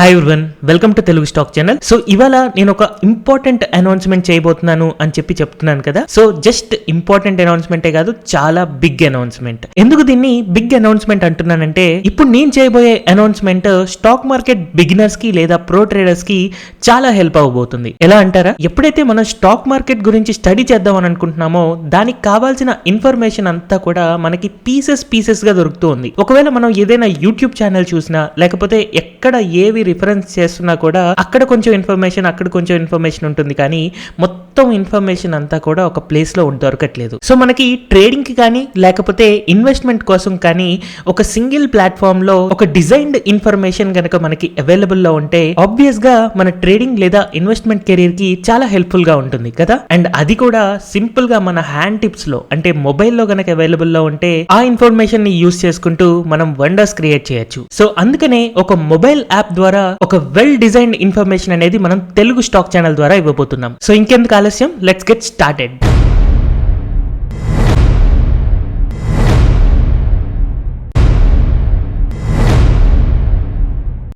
Hi everyone, welcome to Telugu stock channel. So ఇవాళ నేను ఒక ఇంపార్టెంట్ అనౌన్స్మెంట్ చేయబోతున్నాను అని చెప్తున్నాను కదా. సో జస్ట్ ఇంపార్టెంట్ అనౌన్స్మెంటే కాదు, చాలా బిగ్ అనౌన్స్మెంట్. ఎందుకు దీన్ని బిగ్ అనౌన్స్మెంట్ అంటున్నానంటే, ఇప్పుడు నేను చేయబోయే అనౌన్స్మెంట్ స్టాక్ మార్కెట్ బిగినర్స్ కి లేదా ప్రో ట్రేడర్స్ కి చాలా హెల్ప్ అవబోతుంది. ఎలా అంటారా? ఎప్పుడైతే మనం స్టాక్ మార్కెట్ గురించి స్టడీ చేద్దాం అని అనుకుంటున్నామో దానికి కావాల్సిన ఇన్ఫర్మేషన్ అంతా కూడా మనకి పీసెస్ గా దొరుకుతూ ఉంది. ఒకవేళ మనం ఏదైనా యూట్యూబ్ ఛానల్ చూసినా, లేకపోతే ఎక్కడ ఏవి రిఫరెన్స్ చేస్తున్నా కూడా అక్కడ కొంచెం ఇన్ఫర్మేషన్, అక్కడ కొంచెం ఇన్ఫర్మేషన్ ఉంటుంది, కానీ మొత్తం ఇన్ఫర్మేషన్ అంతా కూడా ఒక ప్లేస్ లో దొరకట్లేదు. సో మనకి ట్రేడింగ్ కి కానీ లేకపోతే ఇన్వెస్ట్మెంట్ కోసం కానీ ఒక సింగిల్ ప్లాట్ఫామ్ లో ఒక డిజైన్డ్ ఇన్ఫర్మేషన్ గనక మనకి అవైలబుల్ లో ఉంటే ఆబ్వియస్ గా మన ట్రేడింగ్ లేదా ఇన్వెస్ట్మెంట్ కెరీర్ కి చాలా హెల్ప్ఫుల్ గా ఉంటుంది కదా. అండ్ అది కూడా సింపుల్ గా మన హ్యాండ్ టిప్స్ లో, అంటే మొబైల్లో గనక అవైలబుల్ లో ఉంటే ఆ ఇన్ఫర్మేషన్ ని యూస్ చేసుకుంటూ మనం వండర్స్ క్రియేట్ చేయొచ్చు. సో అందుకనే ఒక మొబైల్ యాప్ ద్వారా ఒక వెల్ డిజైన్డ్ ఇన్ఫర్మేషన్ అనేది మనం తెలుగు స్టాక్ ఛానల్ ద్వారా ఇవ్వబోతున్నాం. సో ఇంకెందుకు ఆలస్యం, లెట్స్ గెట్ స్టార్టెడ్.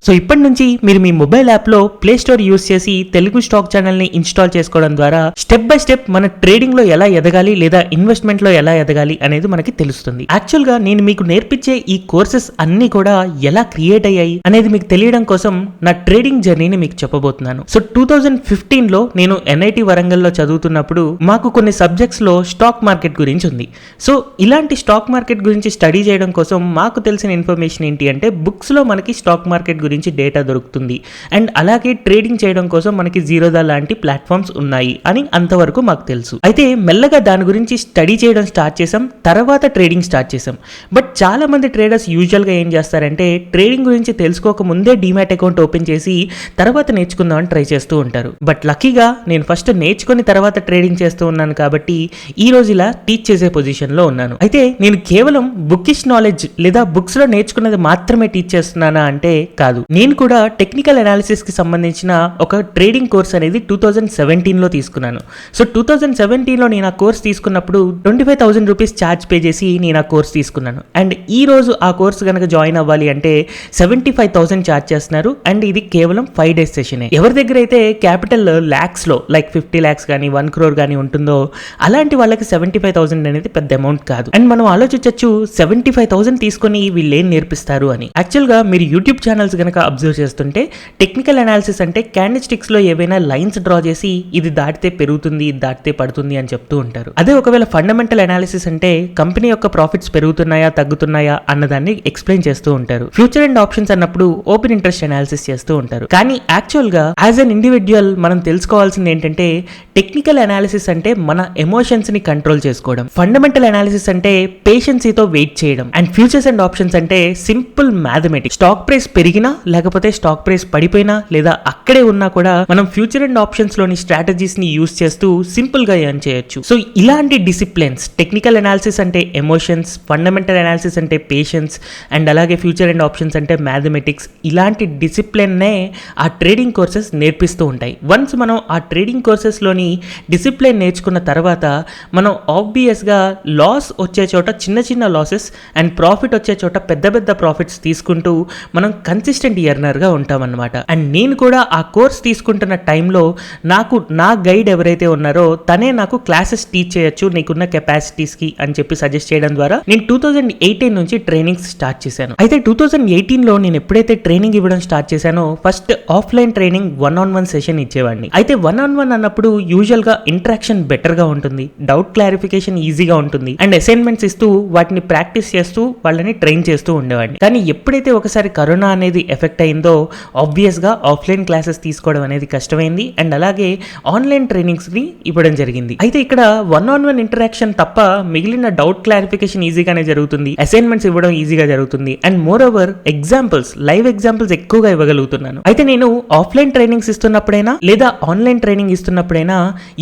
సో ఇప్పటి నుంచి మీరు మీ మొబైల్ యాప్ లో ప్లే స్టోర్ యూస్ చేసి తెలుగు స్టాక్ ఛానల్ ని ఇన్స్టాల్ చేసుకోవడం ద్వారా స్టెప్ బై స్టెప్ మన ట్రేడింగ్ లో ఎలా ఎదగాలి లేదా ఇన్వెస్ట్మెంట్ లో ఎలా ఎదగాలి అనేది మనకి తెలుస్తుంది. యాక్చువల్ గా నేను మీకు నేర్పించే ఈ కోర్సెస్ అన్ని కూడా ఎలా క్రియేట్ అయ్యాయి అనేది మీకు తెలియడం కోసం నా ట్రేడింగ్ జర్నీని మీకు చెప్పబోతున్నాను. సో 2015 లో నేను NIT వరంగల్లో చదువుతున్నప్పుడు మాకు కొన్ని సబ్జెక్ట్స్ లో స్టాక్ మార్కెట్ గురించి ఉంది. సో ఇలాంటి స్టాక్ మార్కెట్ గురించి స్టడీ చేయడం కోసం మాకు తెలిసిన ఇన్ఫర్మేషన్ ఏంటి అంటే, బుక్స్ లో మనకి స్టాక్ మార్కెట్ గురించి డేటా దొరుకుతుంది, అండ్ అలాగే ట్రేడింగ్ చేయడం కోసం మనకి జీరోదా లాంటి ప్లాట్ఫామ్స్ ఉన్నాయి అని అంతవరకు మాకు తెలుసు. అయితే మెల్లగా దాని గురించి స్టడీ చేయడం స్టార్ట్ చేసాం, తర్వాత ట్రేడింగ్ స్టార్ట్ చేసాం. బట్ చాలా మంది ట్రేడర్స్ యూజువల్ గా ఏం చేస్తారంటే, ట్రేడింగ్ గురించి తెలుసుకోక ముందే డీమ్యాట్ అకౌంట్ ఓపెన్ చేసి తర్వాత నేర్చుకుందామని ట్రై చేస్తూ ఉంటారు. బట్ లక్కీగా నేను ఫస్ట్ నేర్చుకుని తర్వాత ట్రేడింగ్ చేస్తూ ఉన్నాను కాబట్టి ఈ రోజు ఇలా టీచ్ చేసే పొజిషన్ లో ఉన్నాను. అయితే నేను కేవలం బుకిష్ నాలెడ్జ్ లేదా బుక్స్ లో నేర్చుకున్నది మాత్రమే టీచ్ చేస్తున్నానా అంటే కాదు. నేను కూడా టెక్నికల్ అనాలిసిస్ కి సంబంధించిన ఒక ట్రేడింగ్ కోర్స్ అనేది 2017 లో తీసుకున్నాను. సో 2017 లో నేను ఆ కోర్స్ తీసుకున్నప్పుడు 25,000 రూపీస్ ఛార్జ్ పే చేసి నేను ఆ కోర్స్ తీసుకున్నాను. అండ్ ఈ రోజు ఆ కోర్స్ కనుక జాయిన్ అవ్వాలి అంటే 75,000 ఛార్జ్ చేస్తున్నారు. అండ్ ఇది కేవలం 5 days సెషనే. ఎవరి దగ్గర అయితే క్యాపిటల్ ల్యాక్స్ లో, లైక్ 50 lakhs కానీ 1 crore కానీ ఉంటుందో అలాంటి వాళ్ళకి 75,000 అనేది పెద్ద అమౌంట్ కాదు. అండ్ మనం ఆలోచించవచ్చు 75,000 తీసుకొని వీళ్ళు ఏం నేర్పిస్తారు అని. యాక్చువల్ గా మీరు యూట్యూబ్ ఛానల్స్ గనక అబ్జర్వ్ చేస్తుంటే టెక్నికల్ అనాలిసిస్ అంటే క్యాండిల్ స్టిక్స్ లో ఏవైనా లైన్స్ డ్రా చేసి ఇది దాటితే పెరుగుతుంది, ఇది దాటితే పడుతుంది అని చెప్తూ ఉంటారు. అదే ఒకవేళ ఫండమెంటల్ అనాలిసిస్ అంటే కంపెనీ యొక్క ప్రాఫిట్స్ పెరుగుతున్నాయా తగ్గుతున్నాయా అన్నదాన్ని ఎక్స్ప్లెయిన్ చేస్తూ ఉంటారు. ఫ్యూచర్ అండ్ ఆప్షన్స్ అన్నప్పుడు ఓపెన్ ఇంట్రెస్ట్ అనాలిసిస్ చేస్తూ ఉంటారు. కానీ యాక్చువల్ గా యాజ్ అన్ ఇండివిడ్యువల్ మనం తెలుసుకోవాల్సింది ఏంటంటే, టెక్నికల్ అనాలిసిస్ అంటే మన ఎమోషన్స్ ని కంట్రోల్ చేసుకోవడం, ఫండమెంటల్ అనాలిసిస్ అంటే పేషెన్సీతో వెయిట్ చేయడం, అండ్ ఫ్యూచర్స్ అండ్ ఆప్షన్స్ అంటే సింపుల్ మ్యాథమెటిక్స్. స్టాక్ ప్రైస్ పెరిగినా లేకపోతే స్టాక్ ప్రైస్ పడిపోయినా లేదా అక్కడే ఉన్నా కూడా మనం ఫ్యూచర్ అండ్ ఆప్షన్స్ లోని స్ట్రాటజీస్ ని యూస్ చేస్తూ సింపుల్ గా ఎర్న్ చేయొచ్చు. సో ఇలాంటి డిసిప్లిన్స్, టెక్నికల్ అనాలిసిస్ అంటే ఎమోషన్స్, ఫండమెంటల్ అనాలిసిస్ అంటే పేషెన్స్, అండ్ అలాగే ఫ్యూచర్ అండ్ ఆప్షన్స్ అంటే మ్యాథమెటిక్స్, ఇలాంటి డిసిప్లిన్ నే ఆ ట్రేడింగ్ కోర్సెస్ నేర్పిస్తూ ఉంటాయి. వన్స్ మనం ఆ ట్రేడింగ్ కోర్సెస్ లోని డిసిప్లిన్ నేర్చుకున్న తర్వాత మనం ఆబ్వియస్ గా లాస్ వచ్చే చోట చిన్న చిన్న లాసెస్ అండ్ ప్రాఫిట్ వచ్చే చోట పెద్ద పెద్ద ప్రాఫిట్స్ తీసుకుంటూ మనం కన్సిస్టెంట్ ఎర్నర్ గా ఉంటామన్నమాట. అండ్ నేను కూడా ఆ కోర్స్ తీసుకుంటున్న టైంలో నాకు నా గైడ్ ఎవరైతే ఉన్నారో తనే నాకు క్లాసెస్ టీచ్ చేయొచ్చు నీకున్న కెపాసిటీస్ కి అని చెప్పి సజెస్ట్ చేయడం ద్వారా నేను 2018 నుంచి ట్రైనింగ్ స్టార్ట్ చేశాను. అయితే 2018 లో నేను ఎప్పుడైతే ట్రైనింగ్ ఇవ్వడం స్టార్ట్ చేశానో first offline training 1-on-1 session ఇచ్చేవాడిని. అయితే 1-on-1 అన్నప్పుడు యూజువల్ గా ఇంటరాక్షన్ బెటర్ గా ఉంటుంది, డౌట్ క్లారిఫికేషన్ ఈజీగా ఉంటుంది, అండ్ అసైన్మెంట్స్ ఇస్తూ వాటిని ప్రాక్టీస్ చేస్తూ వాళ్ళని ట్రైన్ చేస్తూ ఉండేవాడిని. కానీ ఎప్పుడైతే ఒకసారి కరోనా అనేది ఎఫెక్ట్ అయిందో ఆబ్వియస్ గా ఆఫ్లైన్ క్లాసెస్ తీసుకోవడం అనేది కష్టమైంది, అండ్ అలాగే ఆన్లైన్ ట్రైనింగ్స్ ని ఇవ్వడం జరిగింది. అయితే ఇక్కడ 1-on-1 ఇంటరాక్షన్ తప్ప మిగిలిన డౌట్ క్లారిఫికేషన్ ఈజీగానే జరుగుతుంది, అసైన్మెంట్స్ ఇవ్వడం ఈజీగా జరుగుతుంది, and more over examples, live examples ఎక్కువగా ఇవ్వగలుగుతున్నాను. అయితే నేను ఆఫ్లైన్ ట్రైనింగ్స్ ఇస్తున్నప్పుడైనా లేదా ఆన్లైన్ ట్రైనింగ్ ఇస్తున్నప్పుడైనా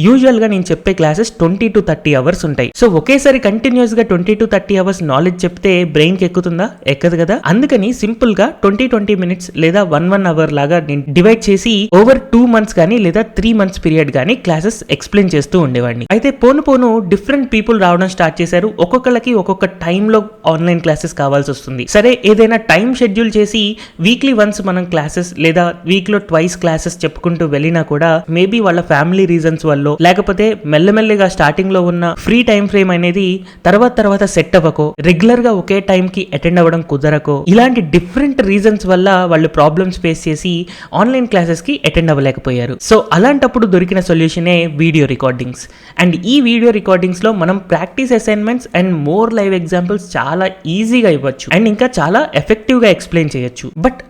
యూజువల్ గా నేను చెప్పే క్లాసెస్ 20 to 30 అవర్స్ ఉంటాయి. సో ఒకేసారి కంటిన్యూస్ గా 20 to 30 అవర్స్ నాలెడ్జ్ చెప్తే బ్రెయిన్ కి ఎక్కుతుందా? ఎక్కదు కదా. అందుకని సింపుల్ గా 20 minutes లేదా 1 అవర్ లాగా నేను డివైడ్ చేసి ఓవర్ 2 months గానీ లేదా 3 months పీరియడ్ గానీ క్లాసెస్ ఎక్స్ప్లెయిన్ చేస్తూ ఉండేవాడిని. అయితే పోను డిఫరెంట్ పీపుల్ రావడం స్టార్ట్ చేశారు. ఒక్కొక్కరికి ఒక్కొక్క టైంలో ఆన్లైన్ క్లాసెస్ కావాల్సి వస్తుంది. సరే, ఏదైనా టైం షెడ్యూల్ చేసి వీక్లీ వన్స్ మనం క్లాసెస్ లేదా వీక్ లో ట్వైస్ క్లాసెస్ చెప్పుకుంటూ వెళ్ళినా కూడా మేబీ వాళ్ళ ఫ్యామిలీ రీజన్స్ వల్ల లేకపోతే మెల్లమెల్లిగా స్టార్టింగ్ లో ఉన్న ఫ్రీ టైం ఫ్రేమ్ అనేది తర్వాత సెట్ అవ్వకో, రెగ్యులర్ గా ఒకే టైం కి అటెండ్ అవ్వడం కుదరకో, ఇలాంటి డిఫరెంట్ రీజన్స్ వల్ల వాళ్ళు ప్రాబ్లమ్స్ ఫేస్ చేసి ఆన్లైన్ క్లాసెస్ కి అటెండ్ అవ్వలేకపోయారు. సో అలాంటప్పుడు దొరికిన సొల్యూషనే వీడియో రికార్డింగ్స్. అండ్ ఈ వీడియో రికార్డింగ్స్ లో మనం practice assignments and more live examples చాలా ఈజీగా ఇవ్వచ్చు అండ్ ఇంకా చాలా ఎఫెక్టివ్ గా ఎక్స్ప్లెయిన్ చేయొచ్చు. బట్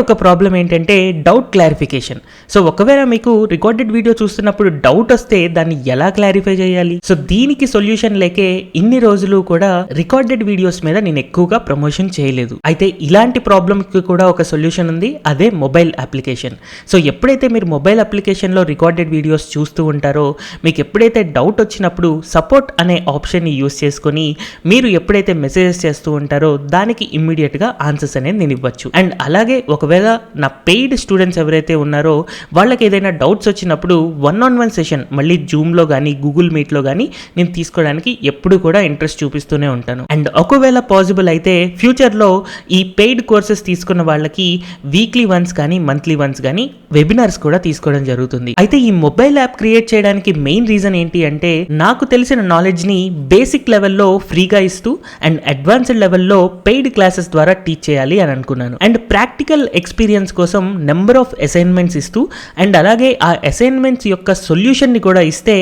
ఒక ప్రాబ్లం ఏంటంటే డౌట్ క్లారిఫికేషన్. సో ఒకవేళ మీకు రికార్డెడ్ వీడియో చూస్తున్నప్పుడు డౌట్ వస్తే దాన్ని ఎలా క్లారిఫై చేయాలి? సో దీనికి సొల్యూషన్ లేకే ఇన్ని రోజులు కూడా రికార్డెడ్ వీడియోస్ మీద నేను ఎక్కువగా ప్రమోషన్ చేయలేదు. అయితే ఇలాంటి ప్రాబ్లమ్ కి కూడా ఒక సొల్యూషన్ ఉంది, అదే మొబైల్ అప్లికేషన్. సో ఎప్పుడైతే మీరు మొబైల్ అప్లికేషన్ లో రికార్డెడ్ వీడియోస్ చూస్తూ ఉంటారో, మీకు ఎప్పుడైతే డౌట్ వచ్చినప్పుడు సపోర్ట్ అనే ఆప్షన్ ని యూస్ చేసుకొని మీరు ఎప్పుడైతే మెసేజెస్ చేస్తూ ఉంటారో దానికి ఇమ్మీడియట్ గా ఆన్సర్స్ అనేది నేను ఇవ్వచ్చు. అండ్ అలాగే ఒకవేళ నా పెయిడ్ స్టూడెంట్స్ ఎవరైతే ఉన్నారో వాళ్ళకి ఏదైనా డౌట్స్ వచ్చినప్పుడు 1-on-1 సెషన్ మళ్ళీ జూమ్ లో కానీ గూగుల్ మీట్ లో కానీ నేను తీసుకోవడానికి ఎప్పుడు కూడా ఇంట్రెస్ట్ చూపిస్తూనే ఉంటాను. అండ్ ఒకవేళ పాసిబుల్ అయితే ఫ్యూచర్ లో ఈ పెయిడ్ కోర్సెస్ తీసుకున్న వాళ్ళకి వీక్లీ వన్స్ కానీ మంత్లీ వన్స్ కానీ వెబినార్స్ కూడా తీసుకోవడం జరుగుతుంది. అయితే ఈ మొబైల్ యాప్ క్రియేట్ చేయడానికి మెయిన్ రీజన్ ఏంటి అంటే, నాకు తెలిసిన నాలెడ్జ్ ని బేసిక్ లెవెల్లో ఫ్రీగా ఇస్తూ అండ్ అడ్వాన్స్డ్ లెవెల్లో పెయిడ్ క్లాసెస్ ద్వారా టీచ్ చేయాలి అని అనుకున్నాను. అండ్ ప్రాక్టికల్ ఎక్స్పీరియన్స్ కోసం నెంబర్ ఆఫ్ అసైన్మెంట్స్ ఇస్తూ అండ్ అలాగే ఆ అసైన్మెంట్స్ యొక్క సొల్యూషన్ ని కూడా ఇస్తే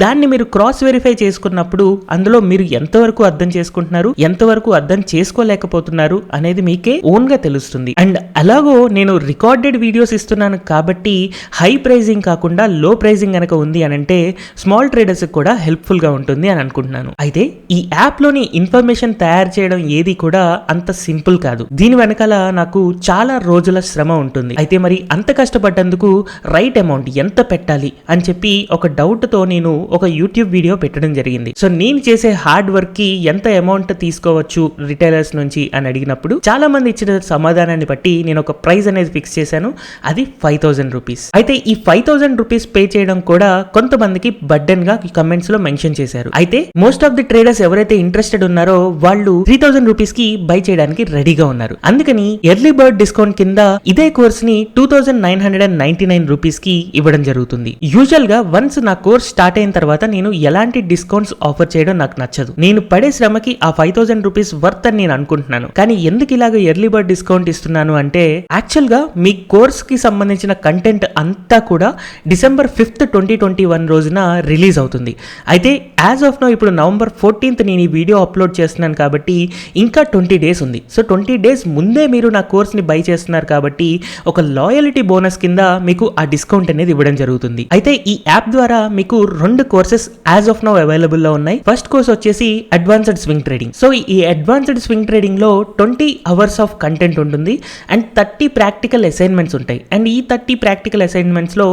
దాన్ని మీరు క్రాస్ వెరిఫై చేసుకున్నప్పుడు అందులో మీరు ఎంతవరకు అర్థం చేసుకుంటున్నారు, ఎంతవరకు అర్థం చేసుకోలేకపోతున్నారు అనేది మీకే ఓన్ గా తెలుస్తుంది. అండ్ అలాగో నేను రికార్డెడ్ వీడియోస్ ఇస్తున్నాను కాబట్టి హై ప్రైజింగ్ కాకుండా లో ప్రైజింగ్ కనుక ఉంది అని అంటే స్మాల్ ట్రేడర్స్ కూడా హెల్ప్ఫుల్ గా ఉంటుంది అని అనుకుంటున్నాను. అయితే ఈ యాప్ లోని ఇన్ఫర్మేషన్ తయారు చేయడం ఏది కూడా అంత సింపుల్ కాదు. దీని వెనకాల నాకు చాలా రోజుల శ్రమ ఉంటుంది. అయితే మరి అంత కష్టపడ్డందుకు రైట్ అమౌంట్ ఎంత పెట్టాలి అని చెప్పి ఒక డౌట్ తో నేను ఒక యూట్యూబ్ వీడియో పెట్టడం జరిగింది. సో నేను చేసే హార్డ్ వర్క్ కి ఎంత అమౌంట్ తీసుకోవచ్చు రిటైలర్స్ నుంచి అని అడిగినప్పుడు చాలా మంది ఇచ్చిన సమాధానాన్ని బట్టి నేను ఒక ప్రైస్ అనేది ఫిక్స్ చేశాను. అది 5,000 రూపీస్. అయితే ఈ 5,000 రూపీస్ పే చేయడం కూడా కొంతమందికి బర్డెన్ గా కమెంట్స్ లో మెన్షన్ చేశారు. అయితే మోస్ట్ ఆఫ్ ది ట్రేడర్స్ ఎవరైతే ఇంట్రెస్టెడ్ ఉన్నారో వాళ్ళు 3,000 రూపీస్ కి బై చేయడానికి రెడీగా ఉన్నారు. అందుకని ఎర్లీ బర్డ్ డిస్కౌంట్ కింద ఇదే కోర్స్ ని 2,999 రూపీస్ కి ఇవ్వడం జరుగుతుంది. యూజువల్ గా వన్స్ నా కోర్స్ స్టార్ట్ అయిన తర్వాత నేను ఎలాంటి డిస్కౌంట్స్ ఆఫర్ చేయడం నాకు నచ్చదు. నేను పడే శ్రమకి ఆ 5,000 రూపీస్ వర్త్ అని నేను అనుకుంటున్నాను. కానీ ఎందుకు ఇలాగ ఎర్లీ బర్డ్ డిస్కౌంట్ ఇస్తున్నాను అంటే, యాక్చువల్ గా మీ కోర్స్ కి సంబంధించిన కంటెంట్ అంతా కూడా December 5th, 2021 రోజున రిలీజ్ అవుతుంది. అయితే యాజ్ ఆఫ్ నో ఇప్పుడు November 14th నేను ఈ వీడియో అప్లోడ్ చేస్తున్నాను కాబట్టి ఇంకా 20 డేస్ ఉంది. సో 20 డేస్ ముందే మీరు నా కోర్స్ ని బై చేస్తున్నారు కాబట్టి ఒక లాయల్టీ బోనస్ కింద మీకు ఆ డిస్కౌంట్ అనేది ఇవ్వడం జరుగుతుంది. అయితే ఈ యాప్ ద్వారా మీకు 2 courses as of now available లో ఉన్నాయి. ఫస్ట్ కోర్స్ వచ్చేసి అడ్వాన్స్డ్ స్వింగ్ ట్రేడింగ్. సో ఈ అడ్వాన్స్డ్ స్వింగ్ ట్రేడింగ్ లో 20 అవర్స్ ఆఫ్ కంటెంట్ ఉంటుంది అండ్ 30 ప్రాక్టికల్ అసైన్మెంట్స్ ఉంటాయి. అండ్ ఈ 30 ప్రాక్టికల్ అసైన్మెంట్స్ లో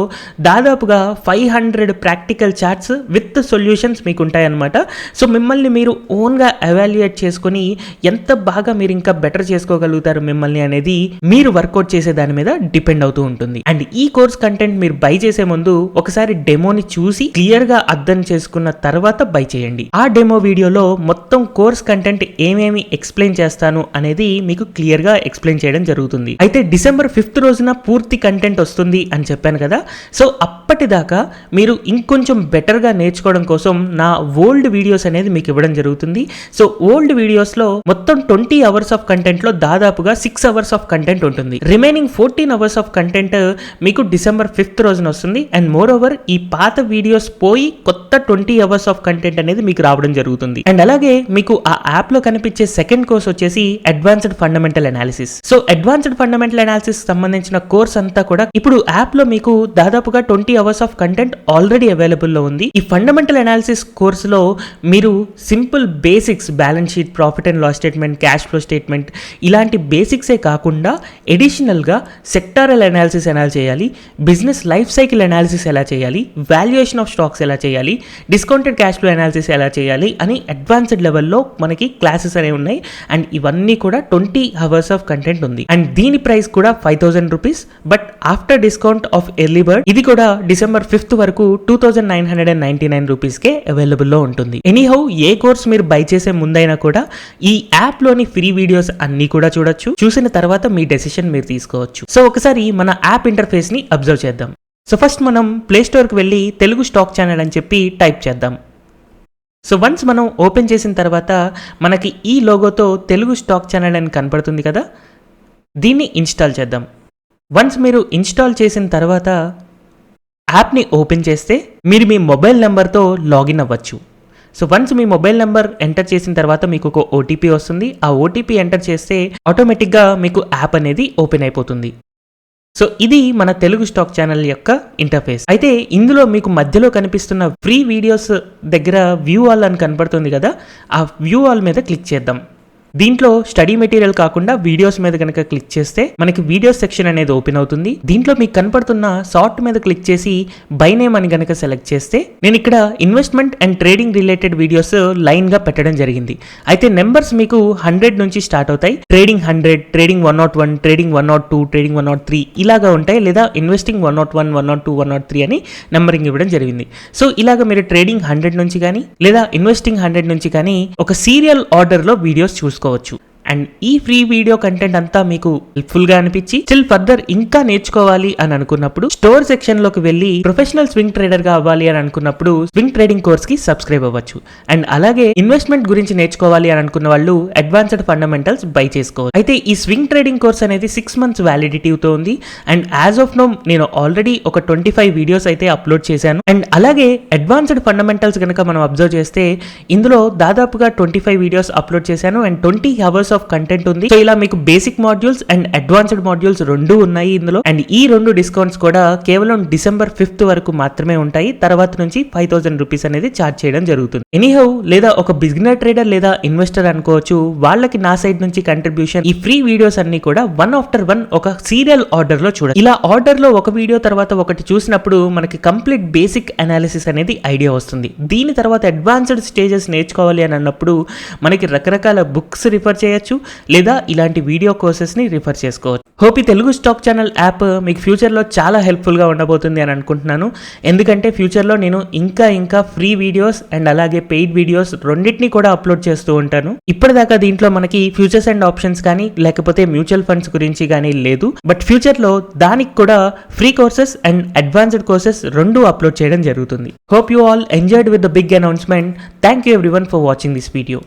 దాదాపుగా 500 ప్రాక్టికల్ చార్ట్స్ విత్ సొల్యూషన్స్ మీకు ఉంటాయి అన్నమాట. సో మిమ్మల్ని మీరు ఓన్ గా ఎవాల్యుయేట్ చేసుకుని ఎంత బాగా మీరు ఇంకా బెటర్ చేసుకోగలుగుతారు మిమ్మల్ని అనేది మీరు వర్కౌట్ చేసే దాని మీద డిపెండ్ అవుతూ ఉంటుంది. అండ్ ఈ కోర్స్ కంటెంట్ మీరు బై చేసే ముందు ఒకసారి డెమోని చూసి క్లియర్ గా అర్థం చేసుకున్న తర్వాత బై చేయండి. ఆ డెమో వీడియోలో మొత్తం కోర్స్ కంటెంట్ ఏమేమి ఎక్స్ప్లెయిన్ చేస్తాను అనేది మీకు క్లియర్ గా ఎక్స్ప్లెయిన్ చేయడం జరుగుతుంది. అయితే December 5th రోజున పూర్తి కంటెంట్ వస్తుంది అని చెప్పాను కదా. సో అప్పటిదాకా మీరు ఇంకొంచెం బెటర్ గా నేర్చుకోవడం కోసం నా ఓల్డ్ వీడియోస్ అనేది మీకు ఇవ్వడం జరుగుతుంది. సో ఓల్డ్ వీడియోస్ లో మొత్తం 20 అవర్స్ ఆఫ్ కంటెంట్ లో దాదాపుగా 6 అవర్స్ ఆఫ్ కంటెంట్ ఉంటుంది. రిమైనింగ్ 14 అవర్స్ ఆఫ్ కంటెంట్ మీకు December 5th రోజున వస్తుంది. అండ్ మోర్ ఓవర్ ఈ పాత వీడియోస్ పోయి కొత్త 20 అవర్స్ ఆఫ్ కంటెంట్ అనేది మీకు రావడం జరుగుతుంది. అండ్ అలాగే మీకు ఆ యాప్ లో కనిపించే సెకండ్ కోర్స్ వచ్చేసి advanced fundamental analysis. So advanced fundamental analysis సంబంధించిన కోర్స్ అంతా కూడా ఇప్పుడు యాప్ లో మీకు దాదాపుగా 20 hours of content already available లో ఉంది. ఈ ఫండమెంటల్ అనాలిసిస్ కోర్స్ లో మీరు simple basics, balance sheet, profit and loss statement, cash flow statement ఇలాంటి బేసిక్సే కాకుండా ఎడిషనల్ గా సెక్టారల్ అనాలిసిస్ ఎలా చేయాలి, బిజినెస్ లైఫ్ సైకిల్ అనాలిసిస్ ఎలా చేయాలి, వాల్యుయేషన్ ఆఫ్ స్టాక్స్ ఎలా చేయాలి, డిస్కౌంటెడ్ క్యాష్ ఫ్లో అనాలిసిస్ ఎలా చేయాలి అని అడ్వాన్స్డ్ లెవెల్లో మనకి క్లాసెస్ అనేవి ఉన్నాయి. అండ్ ఇవన్నీ కూడా 20 hours ఆఫ్ కంటెంట్ ఉంది. అండ్ దీని ప్రైస్ కూడా 5,000 rupees. But after discount of early bird ఇది కూడా December 5th వరకు 2,999 రూపీస్కే అవైలబుల్లో ఉంటుంది. ఎనీహౌ ఏ కోర్స్ మీరు బై చేసే ముందైనా కూడా ఈ యాప్లోని ఫ్రీ వీడియోస్ అన్నీ కూడా చూడొచ్చు. చూసిన తర్వాత మీ డెసిషన్ మీరు తీసుకోవచ్చు. సో ఒకసారి మన యాప్ ఇంటర్ఫేస్ని అబ్జర్వ్ చేద్దాం. సో ఫస్ట్ మనం ప్లే స్టోర్కి వెళ్ళి తెలుగు స్టాక్ ఛానల్ అని చెప్పి టైప్ చేద్దాం. సో వన్స్ మనం ఓపెన్ చేసిన తర్వాత మనకి ఈ లోగోతో తెలుగు స్టాక్ ఛానల్ అని కనపడుతుంది కదా, దీన్ని ఇన్స్టాల్ చేద్దాం. వన్స్ మీరు ఇన్స్టాల్ చేసిన తర్వాత యాప్ని ఓపెన్ చేస్తే మీరు మీ మొబైల్ నెంబర్తో లాగిన్ అవ్వచ్చు. సో వన్స్ మీ మొబైల్ నెంబర్ ఎంటర్ చేసిన తర్వాత మీకు ఒక ఓటీపీ వస్తుంది. ఆ ఓటీపీ ఎంటర్ చేస్తే ఆటోమేటిక్గా మీకు యాప్ అనేది ఓపెన్ అయిపోతుంది. సో ఇది మన తెలుగు స్టాక్ ఛానల్ యొక్క ఇంటర్ఫేస్. అయితే ఇందులో మీకు మధ్యలో కనిపిస్తున్న ఫ్రీ వీడియోస్ దగ్గర వ్యూ ఆల్ అని కనపడుతుంది కదా, ఆ వ్యూ ఆల్ మీద క్లిక్ చేద్దాం. దీంట్లో స్టడీ మెటీరియల్ కాకుండా వీడియోస్ మీద కనుక క్లిక్ చేస్తే మనకి వీడియోస్ సెక్షన్ అనేది ఓపెన్ అవుతుంది. దీంట్లో మీకు కనపడుతున్న సార్ట్ మీద క్లిక్ చేసి బై నేమ్ అని కనుక సెలెక్ట్ చేస్తే నేను ఇక్కడ investment and trading related videos line గా పెట్టడం జరిగింది. అయితే నెంబర్స్ మీకు 100 నుంచి స్టార్ట్ అవుతాయి. ట్రేడింగ్ 100, ట్రేడింగ్ 101, ట్రేడింగ్ 102, ట్రేడింగ్ 103 ఇలాగా ఉంటాయి. లేదా ఇన్వెస్టింగ్ 101, 102, 103 అని నెంబరింగ్ ఇవ్వడం జరిగింది. సో ఇలాగ మీరు ట్రేడింగ్ 100 నుంచి కానీ లేదా ఇన్వెస్టింగ్ 100 నుంచి కానీ ఒక సీరియల్ ఆర్డర్ లో వీడియోస్ చూసుకోవచ్చు. అండ్ ఈ ఫ్రీ వీడియో కంటెంట్ అంతా మీకు హెల్ప్ఫుల్ గా అనిపించి స్టిల్ ఫర్దర్ ఇంకా నేర్చుకోవాలి అని అనుకున్నప్పుడు స్టోర్ సెక్షన్ లోకి వెళ్ళి ప్రొఫెషనల్ స్వింగ్ ట్రేడర్ గా అవ్వాలి అని అనుకున్నప్పుడు స్వింగ్ ట్రేడింగ్ కోర్స్ కి సబ్స్క్రైబ్ అవ్వచ్చు. అండ్ అలాగే ఇన్వెస్ట్మెంట్ గురించి నేర్చుకోవాలి అని అనుకున్న వాళ్ళు అడ్వాన్స్డ్ ఫండమెంటల్స్ బై చేసుకోవచ్చు. అయితే ఈ స్వింగ్ ట్రేడింగ్ కోర్స్ అనేది 6 months వ్యాలిడిటీతో ఉంది. అండ్ యాజ్ ఆఫ్ నౌ నేను ఆల్రెడీ ఒక 25 వీడియోస్ అయితే అప్లోడ్ చేశాను. అండ్ అలాగే అడ్వాన్స్డ్ ఫండమెంటల్స్ కనుక మనం అబ్జర్వ్ చేస్తే ఇందులో దాదాపుగా 25 వీడియోస్ అప్లోడ్ చేశాను. అండ్ 20 hours ఆఫ్ కంటెంట్ ఉంది. సో ఇలా మీకు basic modules and advanced modules రెండు ఉన్నాయి ఇందులో. అండ్ ఈ 2 డిస్కౌంట్స్ కూడా కేవలం December 5th వరకు మాత్రమే ఉంటాయి. తర్వాత నుంచి 5,000 రూపీస్ అనేది ఛార్జ్ చేయడం జరుగుతుంది. ఎనీహౌ లేదా ఒక బిగినర్ ట్రేడర్ లేదా ఇన్వెస్టర్ అనుకోవచ్చు, వాళ్ళకి నా సైడ్ నుంచి కంట్రిబ్యూషన్ ఈ ఫ్రీ వీడియోస్ అన్ని కూడా వన్ ఆఫ్టర్ వన్ ఒక సీరియల్ ఆర్డర్ లో చూడండి. ఇలా ఆర్డర్ లో ఒక వీడియో తర్వాత ఒకటి చూసినప్పుడు మనకి కంప్లీట్ బేసిక్ అనాలిసిస్ అనేది ఐడియా వస్తుంది. దీని తర్వాత అడ్వాన్స్డ్ స్టేజెస్ నేర్చుకోవాలి అని అన్నప్పుడు మనకి రకరకాల బుక్స్ రిఫర్ చేయొచ్చు లేదా ఇలాంటి వీడియో కోర్సెస్ ని రిఫర్ చేసుకోవచ్చు. హోప్ ఈ తెలుగు స్టాక్ ఛానల్ యాప్ మీకు ఫ్యూచర్ లో చాలా హెల్ప్ఫుల్ గా ఉండబోతుంది అని అనుకుంటున్నాను. ఎందుకంటే ఫ్యూచర్ లో నేను ఇంకా ఫ్రీ వీడియోస్ అండ్ అలాగే పెయిడ్ వీడియోస్ రెండింటిని కూడా అప్లోడ్ చేస్తూ ఉంటాను. ఇప్పటిదాకా దీంట్లో మనకి ఫ్యూచర్స్ అండ్ ఆప్షన్స్ కానీ లేకపోతే మ్యూచువల్ ఫండ్స్ గురించి కానీ లేదు. బట్ ఫ్యూచర్ లో దానికి కూడా free courses and advanced courses రెండు అప్లోడ్ చేయడం జరుగుతుంది. Hope you all enjoyed with the big announcement. Thank you everyone for watching this video.